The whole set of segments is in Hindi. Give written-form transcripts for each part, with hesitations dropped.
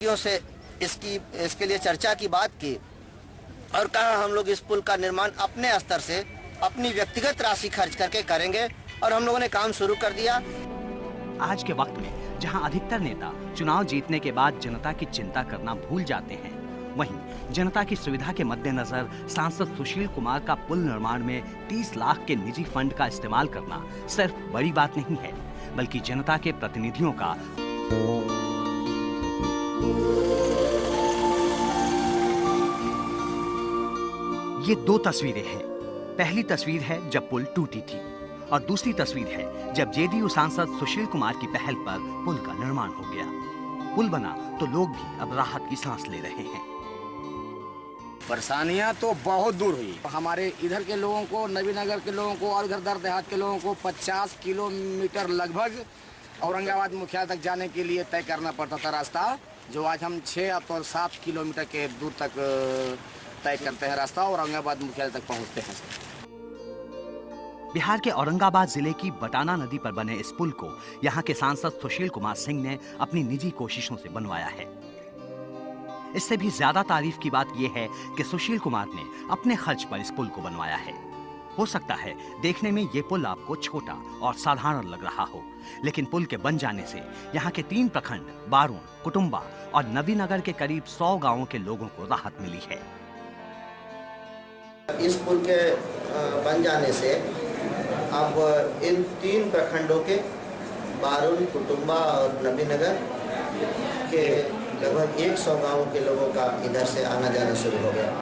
से इसके लिए चर्चा की बात की और कहा हम लोग इस पुल का निर्माण अपने स्तर से अपनी व्यक्तिगत राशि खर्च करके करेंगे और हम लोगों ने काम शुरू कर दिया। आज के वक्त में जहां अधिकतर नेता चुनाव जीतने के बाद जनता की चिंता करना भूल जाते हैं, वहीं जनता की सुविधा के मद्देनजर सांसद सुशील कुमार का पुल निर्माण में 30 लाख के निजी फंड का इस्तेमाल करना सिर्फ बड़ी बात नहीं है, बल्कि जनता के प्रतिनिधियों का ये दो तस्वीरें हैं। पहली तस्वीर है जब पुल टूटी थी और दूसरी तस्वीर है जब जेडीयू सांसद सुशील कुमार की पहल पर पुल का निर्माण हो गया। पुल बना तो लोग भी अब राहत की सांस ले रहे हैं। परेशानियां तो बहुत दूर हुई। हमारे इधर के लोगों को, नबीनगर के लोगों को और इधर दर देहात के लोगों को 50 किलोमीटर लगभग औरंगाबाद मुख्यालय तक जाने के लिए तय करना पड़ता था रास्ता, जो आज हम 6 और 7 किलोमीटर के दूर तक तय करते हैं रास्ता, औरंगाबाद मुख्यालय तक पहुंचते हैं। बिहार के औरंगाबाद जिले की बटाना नदी पर बने इस पुल को यहाँ के सांसद सुशील कुमार सिंह ने अपनी निजी कोशिशों से बनवाया है। इससे भी ज्यादा तारीफ की बात यह है कि सुशील कुमार ने अपने खर्च पर इस पुल को बनवाया है। हो सकता है देखने में ये पुल आपको छोटा और साधारण लग रहा हो, लेकिन पुल के बन जाने से यहाँ के 3 प्रखंड बारूण, कुटुंबा और नवीनगर के करीब 100 गांवों के लोगों को राहत मिली है। इस पुल के बन जाने से अब इन 3 प्रखंडों के बारूण, कुटुंबा और नवीनगर के लगभग 100 गांवों के लोगों का इधर से आना जाना शुरू हो गया।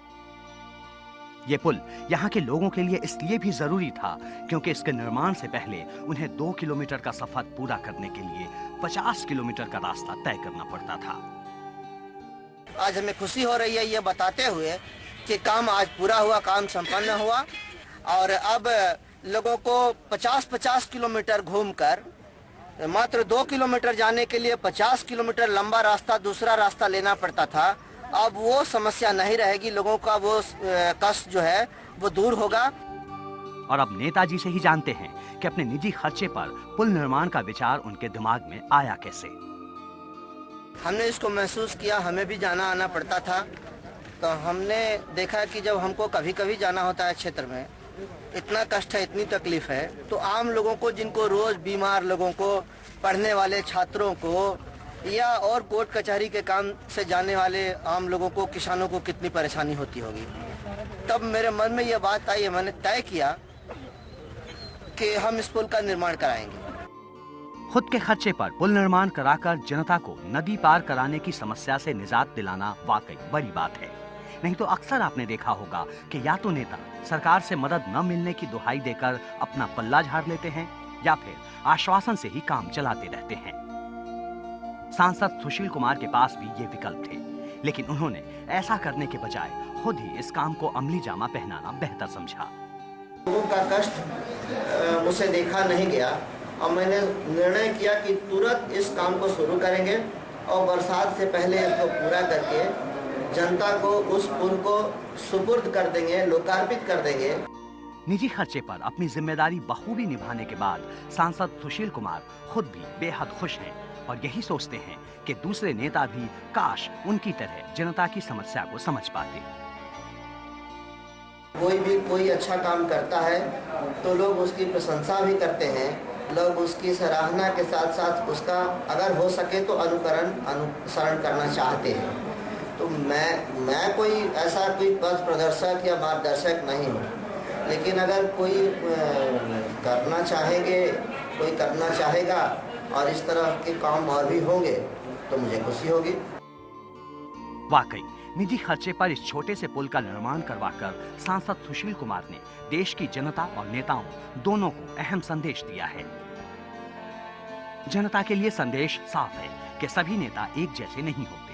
ये पुल यहाँ के लोगों के लिए इसलिए भी जरूरी था क्योंकि इसके निर्माण से पहले उन्हें 2 किलोमीटर का सफर पूरा करने के लिए 50 किलोमीटर का रास्ता तय करना पड़ता था। आज हमें खुशी हो रही है ये बताते हुए कि काम आज पूरा हुआ, काम संपन्न हुआ और अब लोगों को 50-50 किलोमीटर घूमकर मात्र 2 किलोमीटर जाने के लिए 50 किलोमीटर लंबा रास्ता दूसरा रास्ता लेना पड़ता था। अब वो समस्या नहीं रहेगी, लोगों का वो कष्ट जो है वो दूर होगा। और अब नेताजी से ही जानते हैं कि अपने निजी खर्चे पर पुल निर्माण का विचार उनके दिमाग में आया कैसे। हमने इसको महसूस किया, हमें भी जाना आना पड़ता था, तो हमने देखा कि जब हमको कभी कभी जाना होता है क्षेत्र में, इतना कष्ट है, इतनी तकलीफ है, तो आम लोगों को, जिनको रोज बीमार लोगों को, पढ़ने वाले छात्रों को या और कोर्ट कचहरी के काम से जाने वाले आम लोगों को, किसानों को कितनी परेशानी होती होगी। तब मेरे मन में यह बात आई, मैंने तय किया कि हम इस पुल का निर्माण कराएंगे। खुद के खर्चे पर पुल निर्माण कराकर जनता को नदी पार कराने की समस्या से निजात दिलाना वाकई बड़ी बात है। नहीं तो अक्सर आपने देखा होगा कि या तो नेता सरकार से मदद न मिलने की दुहाई देकर अपना पल्ला झाड़ लेते हैं या फिर आश्वासन से ही काम चलाते रहते हैं। सांसद सुशील कुमार के पास भी ये विकल्प थे, लेकिन उन्होंने ऐसा करने के बजाय खुद ही इस काम को अमली जामा पहनाना बेहतर समझा। लोगों का कष्ट मुझसे देखा नहीं गया और मैंने निर्णय किया कि तुरंत इस काम को शुरू करेंगे और बरसात से पहले इसको पूरा करके जनता को उस पुल को सुपुर्द कर देंगे, लोकार्पित कर देंगे। निजी खर्चे पर अपनी जिम्मेदारी बखूबी निभाने के बाद सांसद सुशील कुमार खुद भी बेहद खुश हैं और यही सोचते हैं कि दूसरे नेता भी काश उनकी तरह जनता की समस्या को समझ पाते। कोई अच्छा काम करता है तो लोग उसकी प्रशंसा भी करते हैं, लोग उसकी सराहना के साथ साथ उसका अगर हो सके तो अनुसरण करना चाहते हैं। तो मैं कोई ऐसा कोई पथ प्रदर्शक या मार्गदर्शक नहीं हूँ, लेकिन अगर कोई करना चाहेंगे, कोई करना चाहेगा और इस तरह के काम और भी होंगे तो मुझे खुशी होगी। वाकई निजी खर्चे पर इस छोटे से पुल का निर्माण करवाकर सांसद सुशील कुमार ने देश की जनता और नेताओं दोनों को अहम संदेश दिया है। जनता के लिए संदेश साफ है कि सभी नेता एक जैसे नहीं होते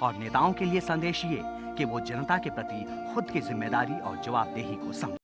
और नेताओं के लिए संदेश ये कि वो जनता के प्रति खुद की जिम्मेदारी और जवाबदेही को समझें।